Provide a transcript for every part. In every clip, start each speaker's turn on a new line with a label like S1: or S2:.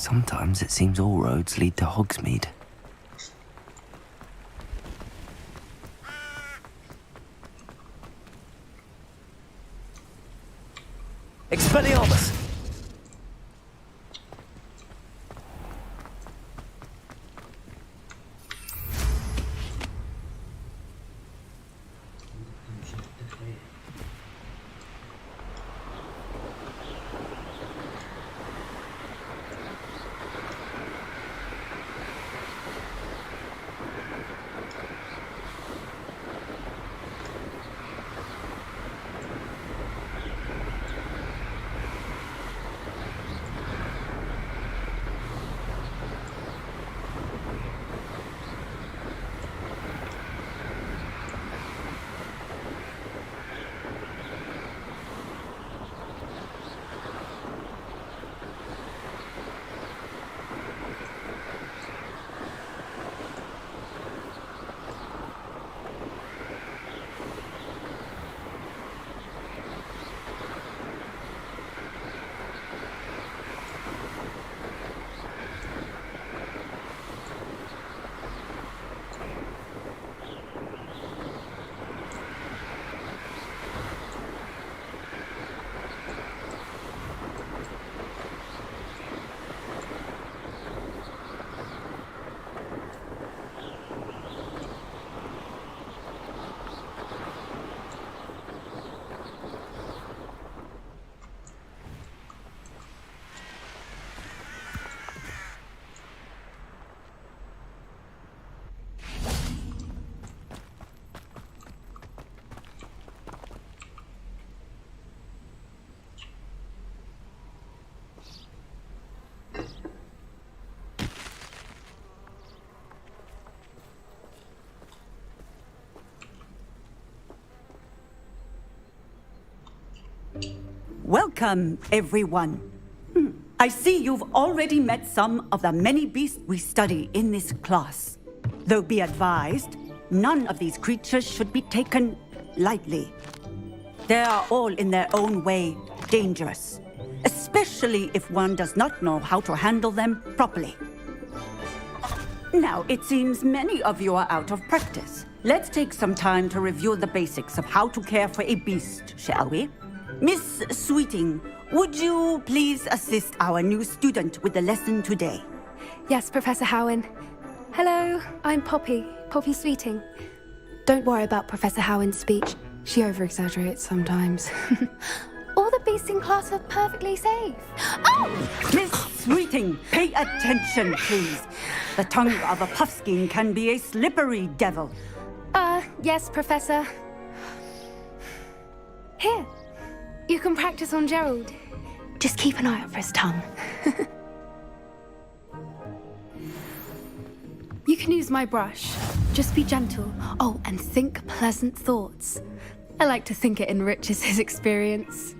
S1: Sometimes it seems all roads lead to Hogsmeade. Expelliarmus!
S2: Welcome, everyone. I see you've already met some of the many beasts we study in this class. Though be advised, none of these creatures should be taken lightly. They are all in their own way dangerous, especially if one does not know how to handle them properly. Now, it seems many of you are out of practice. Let's take some time to review the basics of how to care for a beast, shall we? Miss Sweeting, would you please assist our new student with the lesson today?
S3: Yes, Professor Howen. Hello, I'm Poppy Sweeting. Don't worry about Professor Howen's speech. She over-exaggerates sometimes. All the beasts in class are perfectly safe. Oh!
S2: Miss Sweeting, pay attention, please. The tongue of a puffskein can be a slippery devil.
S3: Yes, Professor. Here, you can practice on Gerald. Just keep an eye out for his tongue. You can use my brush. Just be gentle. Oh, and think pleasant thoughts. I like to think it enriches his experience.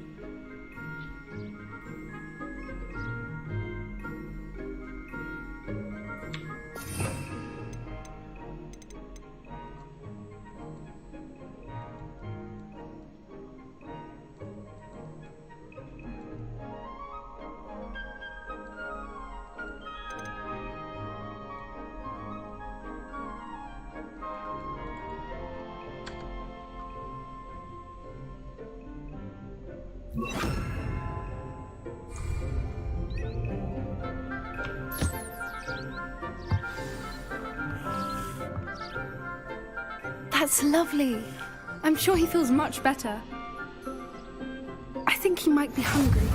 S3: That's lovely. I'm sure he feels much better. I think he might be hungry.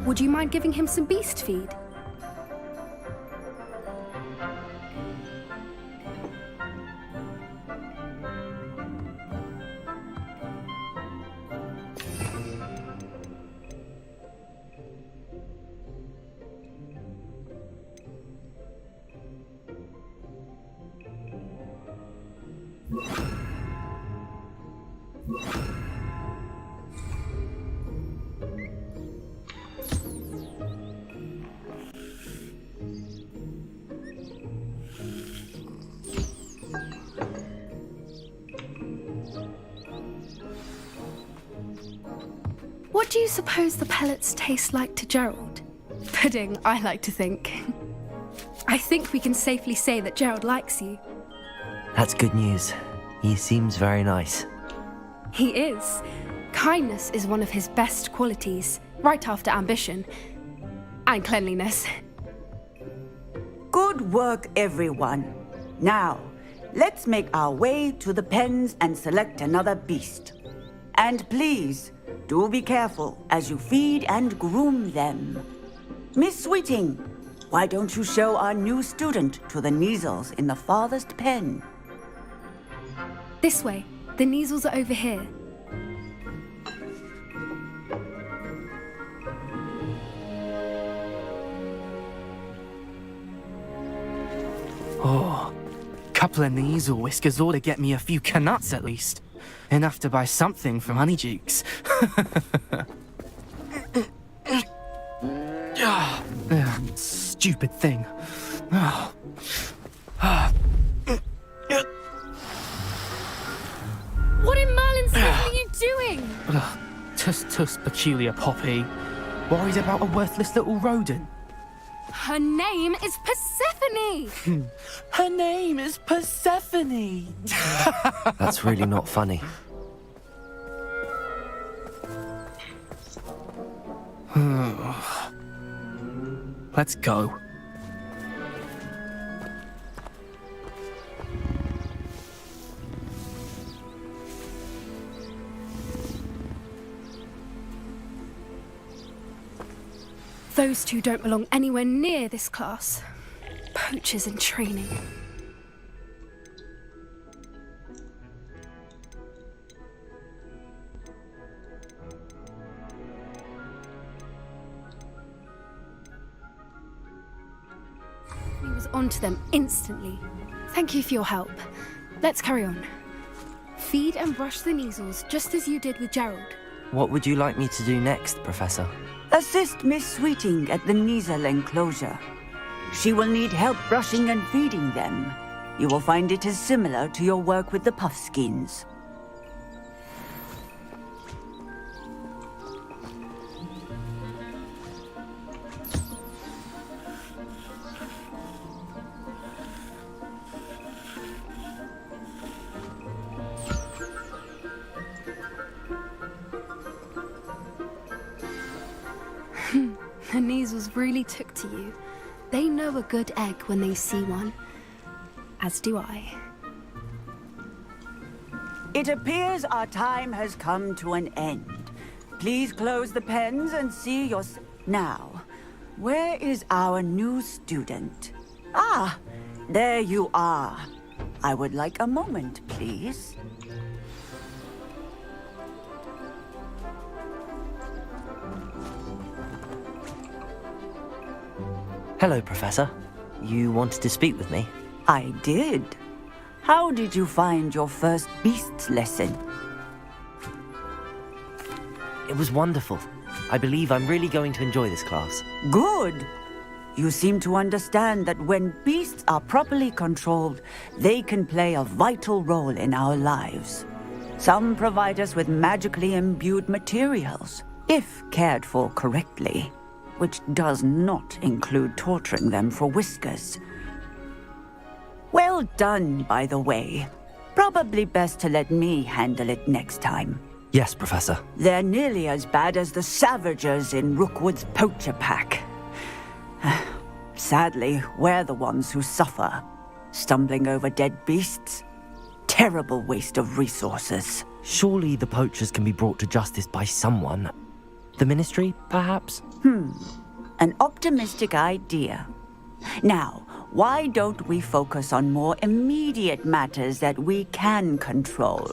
S3: Would you mind giving him some beast feed? What do you suppose the pellets taste like to Gerald? pudding, I like to think. I think we can safely say that Gerald likes you.
S1: That's good news. He seems very nice.
S3: He is. Kindness is one of his best qualities, right after ambition. And cleanliness.
S2: Good work, everyone. Now, let's make our way to the pens and select another beast. And please, do be careful as you feed and groom them. Miss Sweeting, why don't you show our new student to the Kneazles in the farthest pen?
S3: This way. The Kneazles are over here.
S4: Oh, couple of Kneazle whiskers ought to get me a few canuts at least. Enough to buy something from Honeydukes. Stupid thing.
S3: What in Merlin's name are you doing?
S4: Tuss, peculiar Poppy. Worried about a worthless little rodent?
S3: Her name is Persephone!
S4: Her name is Persephone!
S1: That's really not funny.
S4: Let's go.
S3: Those two don't belong anywhere near this class. Poachers in training. He was onto them instantly. Thank you for your help. Let's carry on. Feed and brush the Kneazles just as you did with Gerald.
S1: What would you like me to do next, Professor?
S2: Assist Miss Sweeting at the Kneazle enclosure. She will need help brushing and feeding them. You will find it is similar to your work with the Puffskins.
S3: The Kneazles really took to you. They know a good egg when they see one. As do I.
S2: It appears our time has come to an end. Please close the pens and see your... Now, where is our new student? Ah, there you are. I would like a moment, please.
S1: Hello, Professor. You wanted to speak with me?
S2: I did. How did you find your first beasts lesson?
S1: It was wonderful. I believe I'm really going to enjoy this class.
S2: Good. You seem to understand that when beasts are properly controlled, they can play a vital role in our lives. Some provide us with magically imbued materials, if cared for correctly, which does not include torturing them for whiskers. Well done, by the way. Probably best to let me handle it next time.
S1: Yes, Professor.
S2: They're nearly as bad as the Savagers in Rookwood's poacher pack. Sadly, we're the ones who suffer, stumbling over dead beasts. Terrible waste of resources.
S1: Surely the poachers can be brought to justice by someone. The Ministry, perhaps?
S2: An optimistic idea. Now, why don't we focus on more immediate matters that we can control?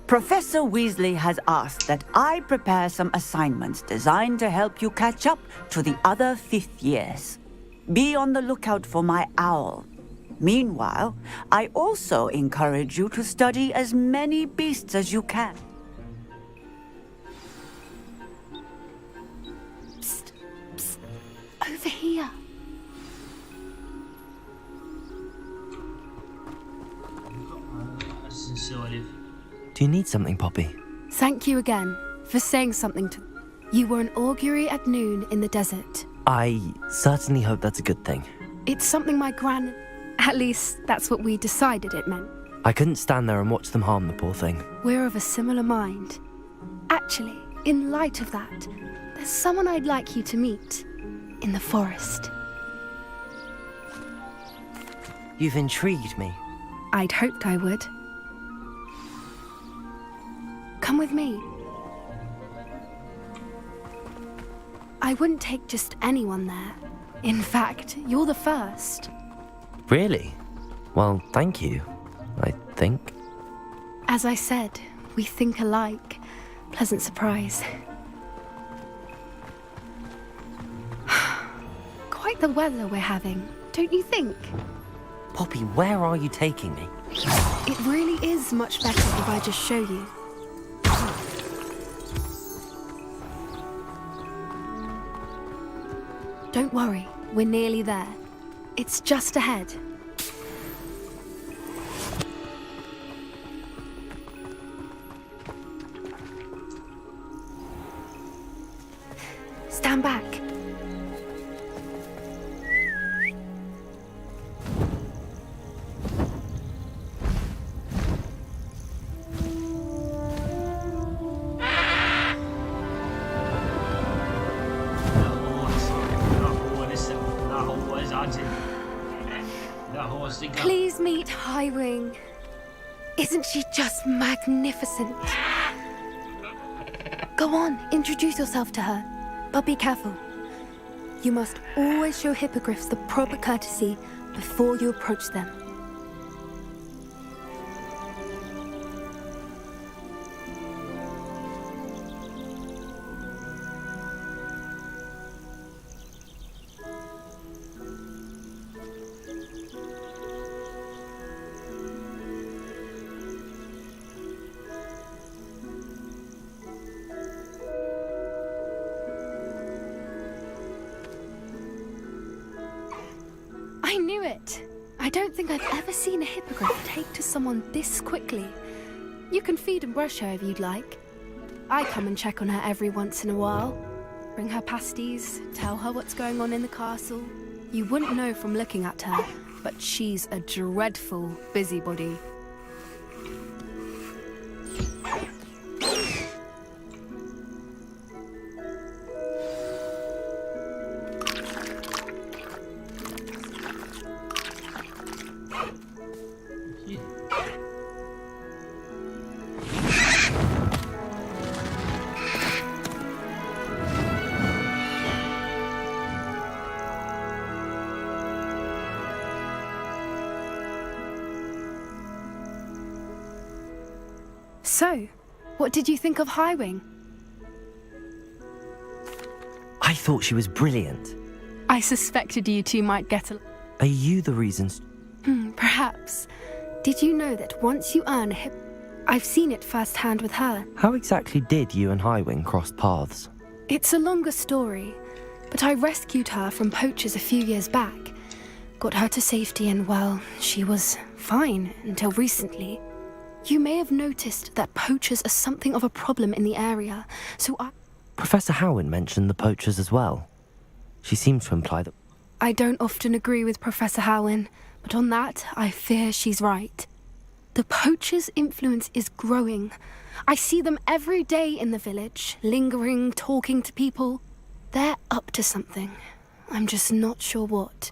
S2: Professor Weasley has asked that I prepare some assignments designed to help you catch up to the other fifth years. Be on the lookout for my owl. Meanwhile, I also encourage you to study as many beasts as you can.
S3: Psst, psst, over here.
S1: Do you need something, Poppy?
S3: Thank you again for saying something to... You were an augury at noon in the desert.
S1: I certainly hope that's a good thing.
S3: It's something my gran... At least, that's what we decided it meant.
S1: I couldn't stand there and watch them harm the poor thing.
S3: We're of a similar mind. Actually, in light of that, there's someone I'd like you to meet. In the forest.
S1: You've intrigued me.
S3: I'd hoped I would. Come with me. I wouldn't take just anyone there. In fact, you're the first.
S1: Really? Well, thank you, I think.
S3: As I said, we think alike. Pleasant surprise. Quite the weather we're having, don't you think?
S1: Poppy, where are you taking me?
S3: It really is much better if I just show you. Don't worry, we're nearly there. It's just ahead. Stand back. Please meet Highwing. Isn't she just magnificent? Go on, introduce yourself to her. But be careful. You must always show hippogriffs the proper courtesy before you approach them. I knew it! I don't think I've ever seen a hippogriff take to someone this quickly. You can feed and brush her if you'd like. I come and check on her every once in a while. Bring her pasties, tell her what's going on in the castle. You wouldn't know from looking at her, but she's a dreadful busybody. So, what did you think of Highwing?
S1: I thought she was brilliant.
S3: I suspected you two might get a...
S1: Are you the reasons?
S3: Perhaps. Did you know that once you earn a hip... I've seen it firsthand with her.
S1: How exactly did you and Highwing cross paths?
S3: It's a longer story, but I rescued her from poachers a few years back. Got her to safety and, well, she was fine until recently. You may have noticed that poachers are something of a problem in the area, so
S1: Professor Howin mentioned the poachers as well. She seemed to imply that...
S3: I don't often agree with Professor Howin, but on that, I fear she's right. The poachers' influence is growing. I see them every day in the village, lingering, talking to people. They're up to something. I'm just not sure what.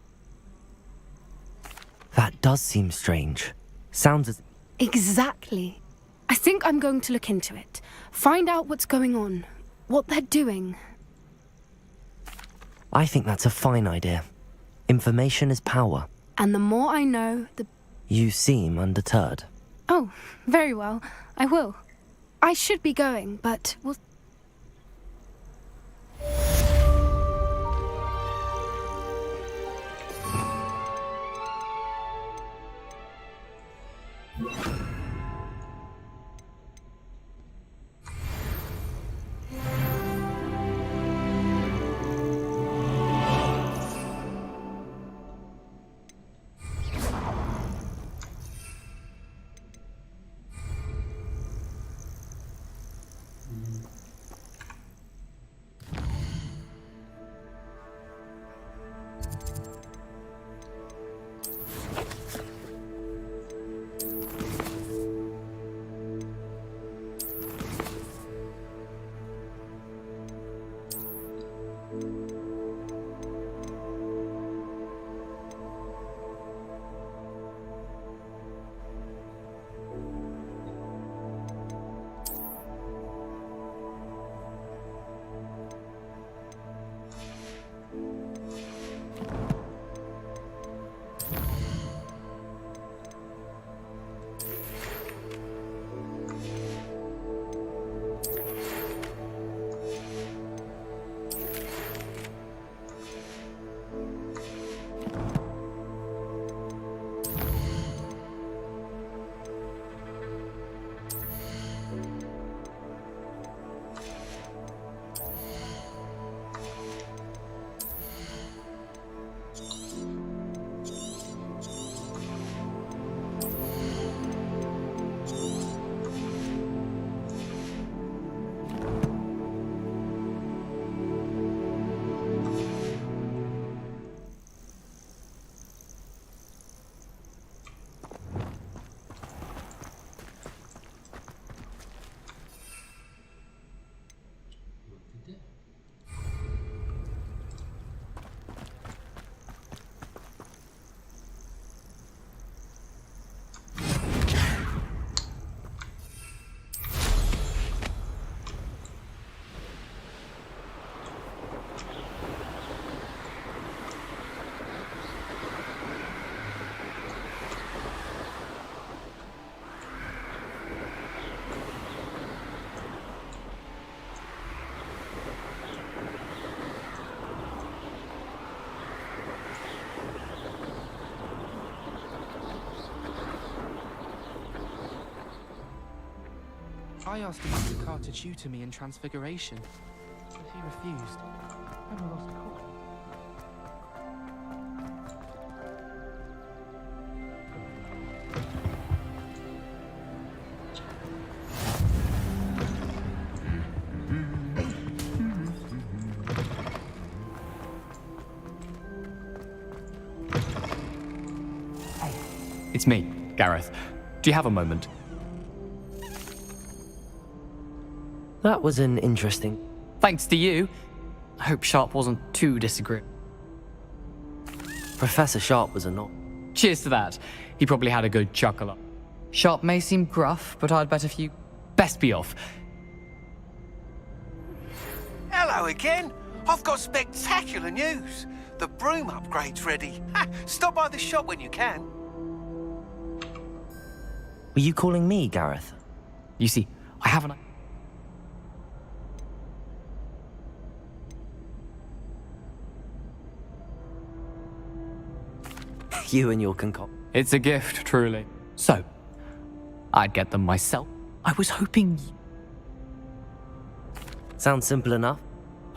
S1: That does seem strange. Sounds as...
S3: Exactly. I think I'm going to look into it. Find out what's going on. What they're doing.
S1: I think that's a fine idea. Information is power.
S3: And the more I know, the...
S1: You seem undeterred.
S3: Oh, very well. I will. I should be going, but we'll...
S4: I asked him if the card to tutor me in Transfiguration, but he refused. I'm a lost cause.
S5: It's me, Gareth. Do you have a moment?
S1: That was an interesting.
S5: Thanks to you. I hope Sharp wasn't too disagreeable.
S1: Professor Sharp was a not.
S5: Cheers to that. He probably had a good chuckle up. Sharp may seem gruff, but I'd bet if you... Best be off.
S6: Hello again. I've got spectacular news. The broom upgrade's ready. Ha, stop by the shop when you can.
S1: Were you calling me, Gareth?
S5: You see, I haven't...
S1: You and your concoct.
S5: It's a gift, truly. So, I'd get them myself. I was hoping...
S1: Sounds simple enough.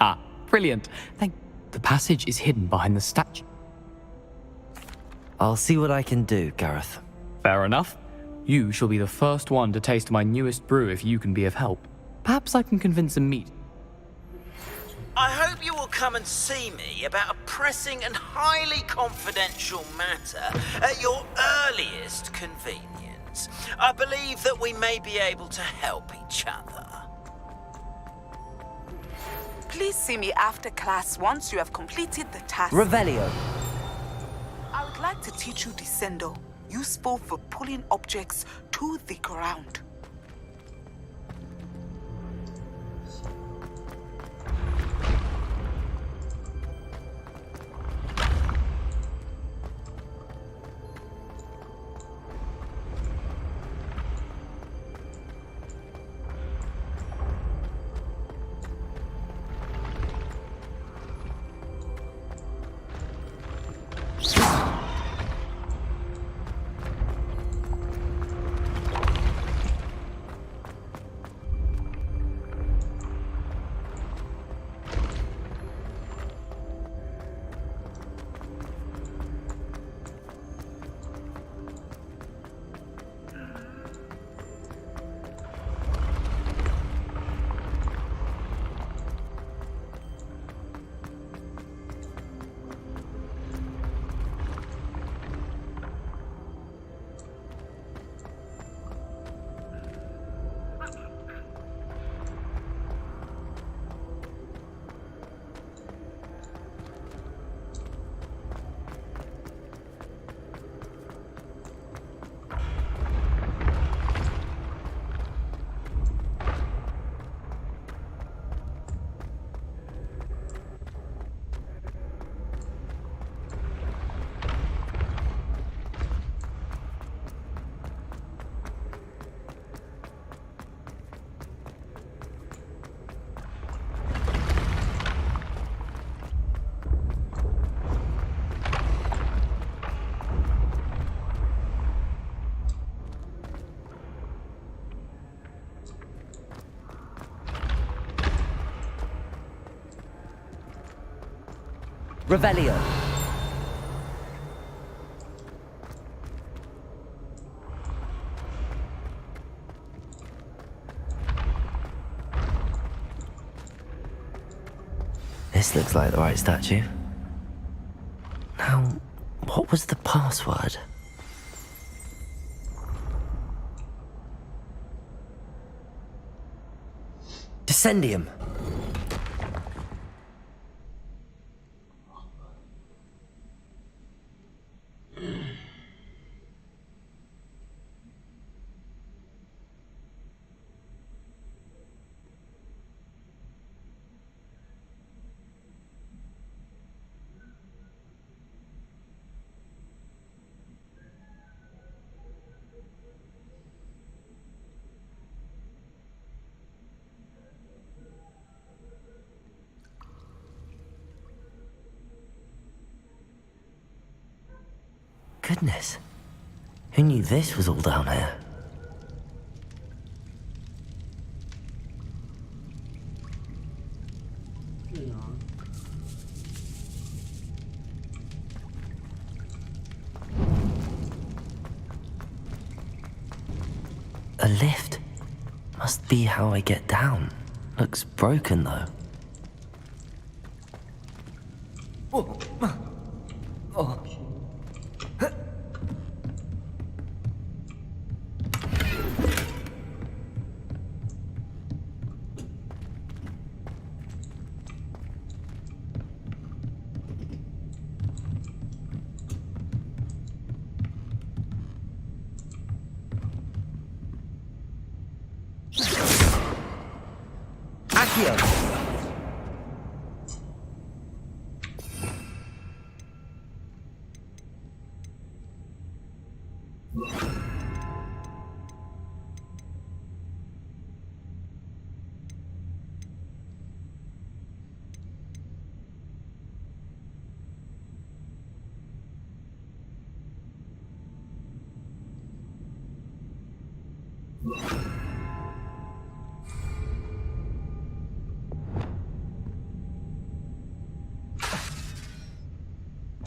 S5: Ah, brilliant. The passage is hidden behind the statue.
S1: I'll see what I can do, Gareth.
S5: Fair enough. You shall be the first one to taste my newest brew if you can be of help. Perhaps I can convince a meet.
S7: I hope you will come and see me about a pressing and highly confidential matter at your earliest convenience. I believe that we may be able to help each other.
S8: Please see me after class once you have completed the task.
S1: Revelio.
S8: I would like to teach you Descendo, useful for pulling objects to the ground.
S1: Revelio. This looks like the right statue. Now, what was the password? Descendium. Goodness. Who knew this was all down here? A lift. Must be how I get down. Looks broken though.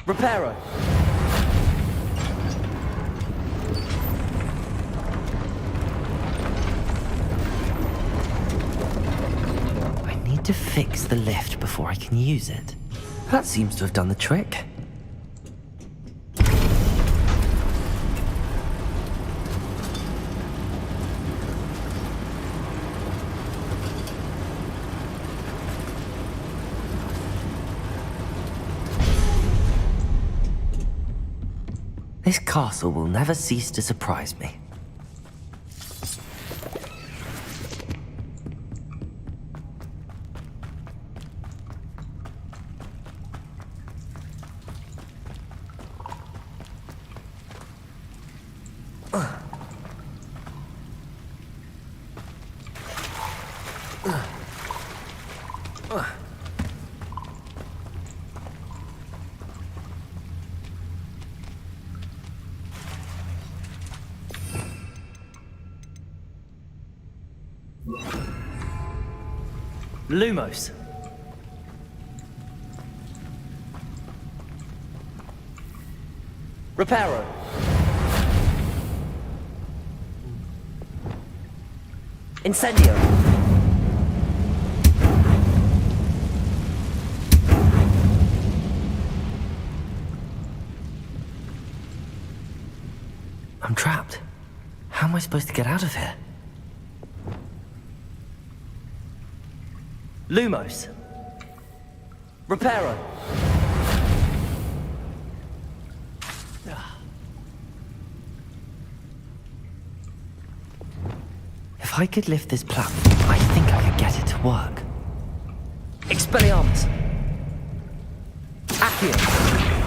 S9: Reparo.
S1: I need to fix the lift before I can use it. That seems to have done the trick. This castle will never cease to surprise me.
S9: Lumos. Reparo. Incendio.
S1: I'm trapped. How am I supposed to get out of here?
S9: Lumos. Reparo.
S1: If I could lift this platform, I think I could get it to work.
S9: Expelliarmus. Accio.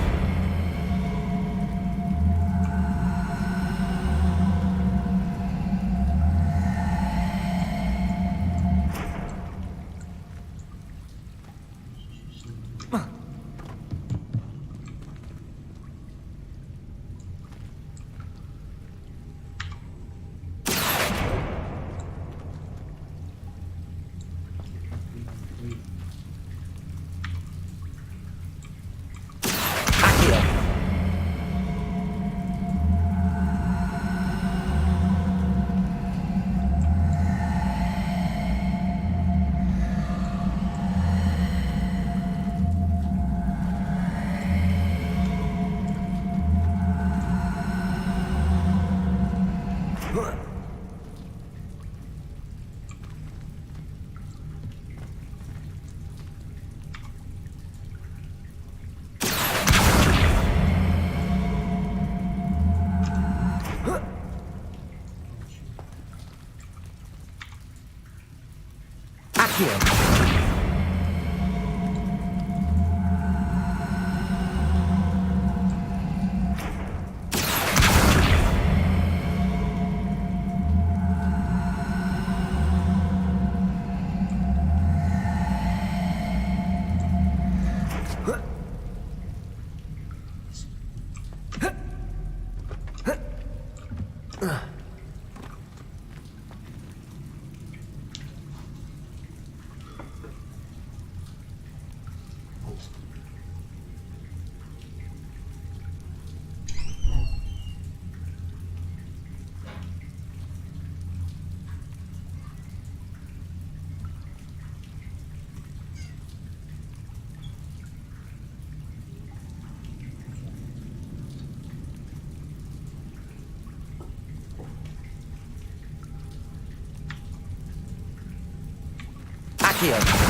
S9: Accio.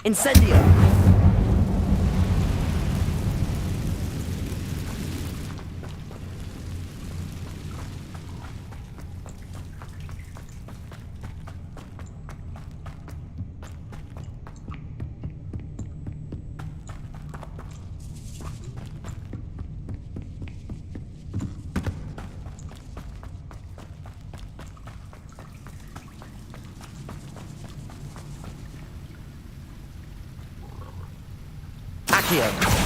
S9: Incendio! Accio.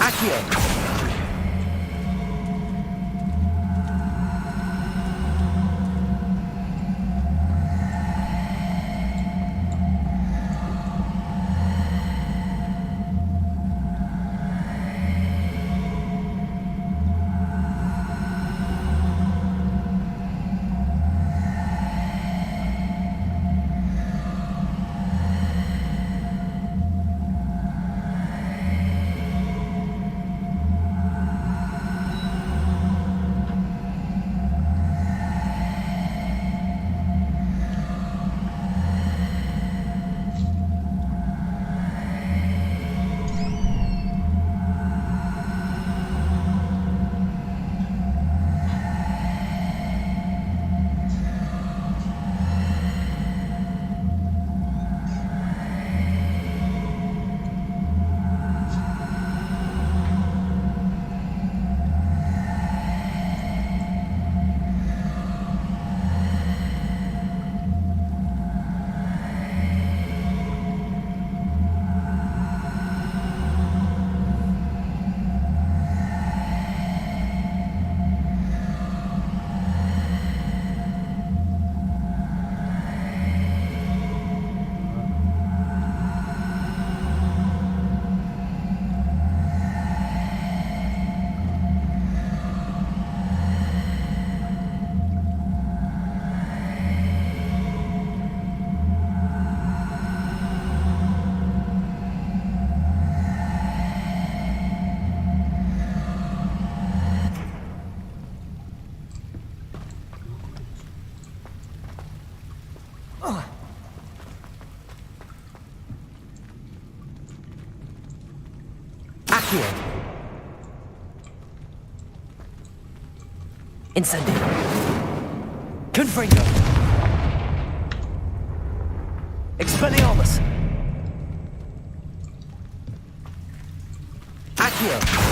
S9: Accio. Accio. Incendio. Confringo. Expelliarmus. Accio.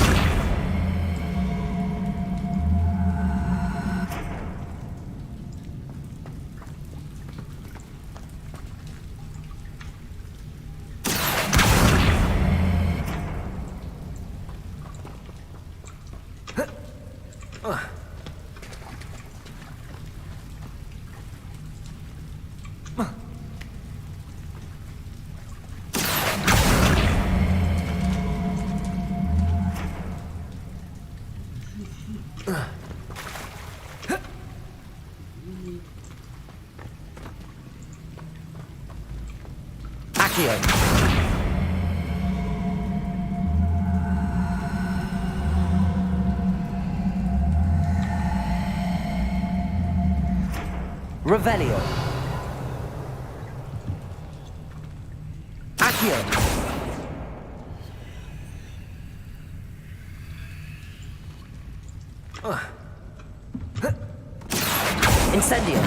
S9: Accio. Revelio. Accio. Incendio.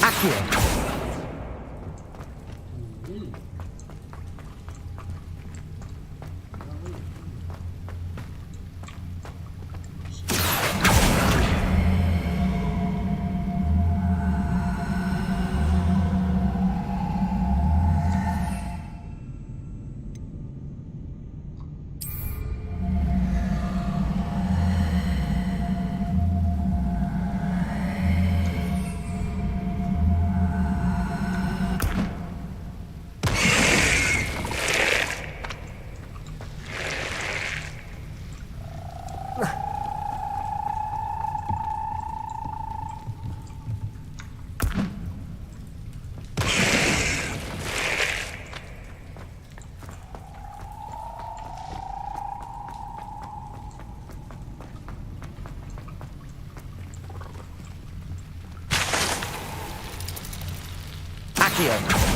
S9: Accio. Accio.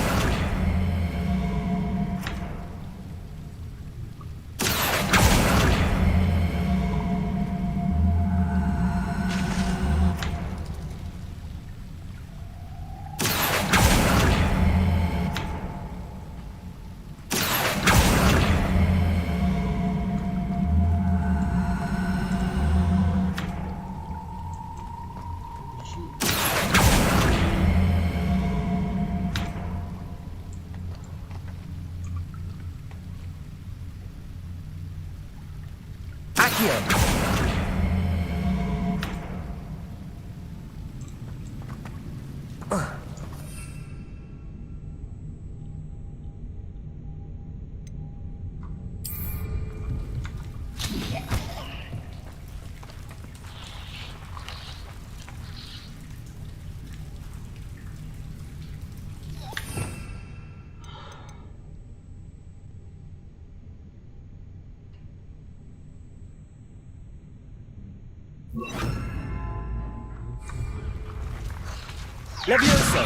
S9: Levioso!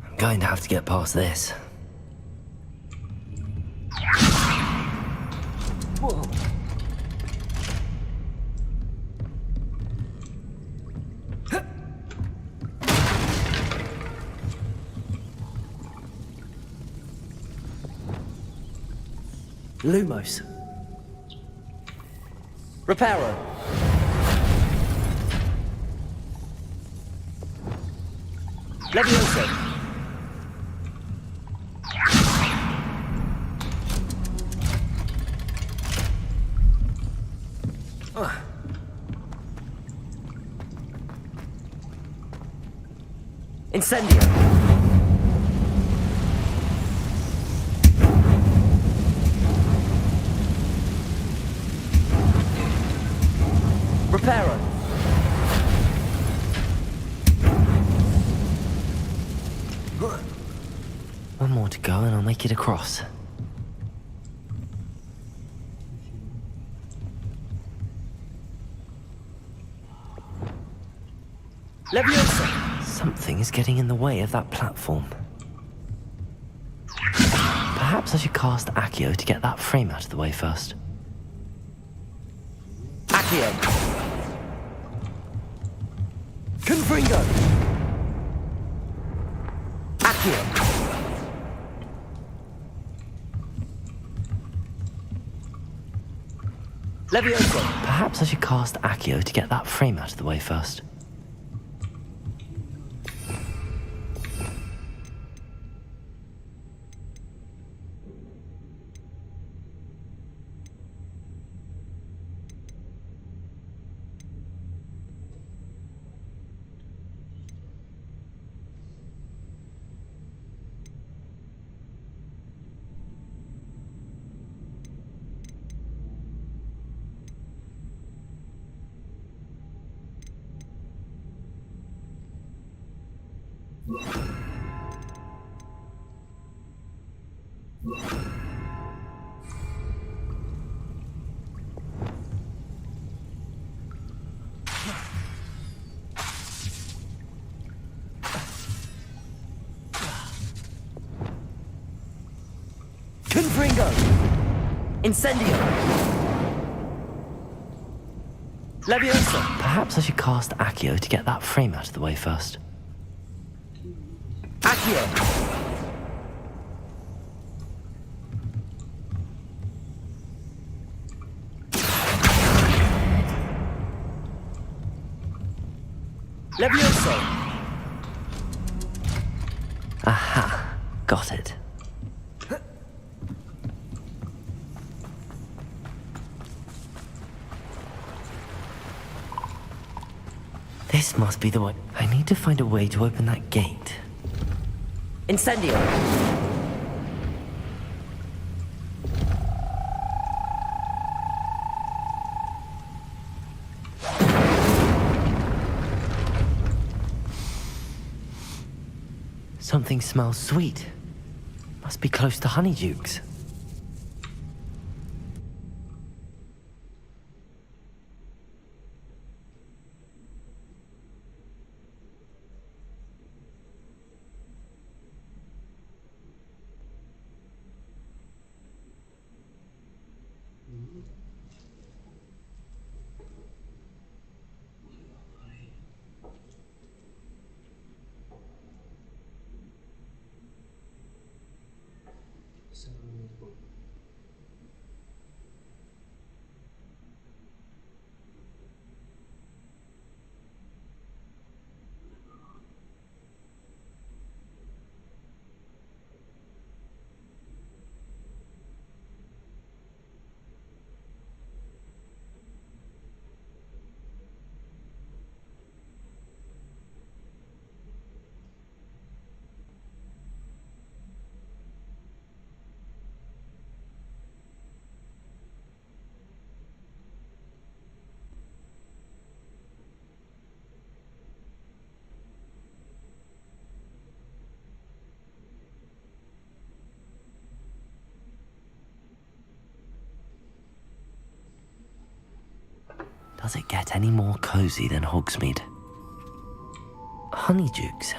S1: I'm going to have to get past this.
S9: Whoa. Lumos. Reparo. Levioso. Incendio. Reparo.
S1: One more to go and I'll make it across.
S9: Leviosa!
S1: Something is getting in the way of that platform. Perhaps I should cast Accio to get that frame out of the way first.
S9: Accio! Confringo! Accio! Leviosa!
S1: Perhaps I should cast Accio to get that frame out of the way first.
S9: Confringo! Incendio! Leviosa!
S1: Perhaps I should cast Accio to get that frame out of the way first.
S9: Accio! Leviosa!
S1: Aha! Got it. This must be the way. I need to find a way to open that gate.
S9: Incendio!
S1: Something smells sweet. Must be close to Honeydukes. Does it get any more cozy than Hogsmeade? Honeydukes,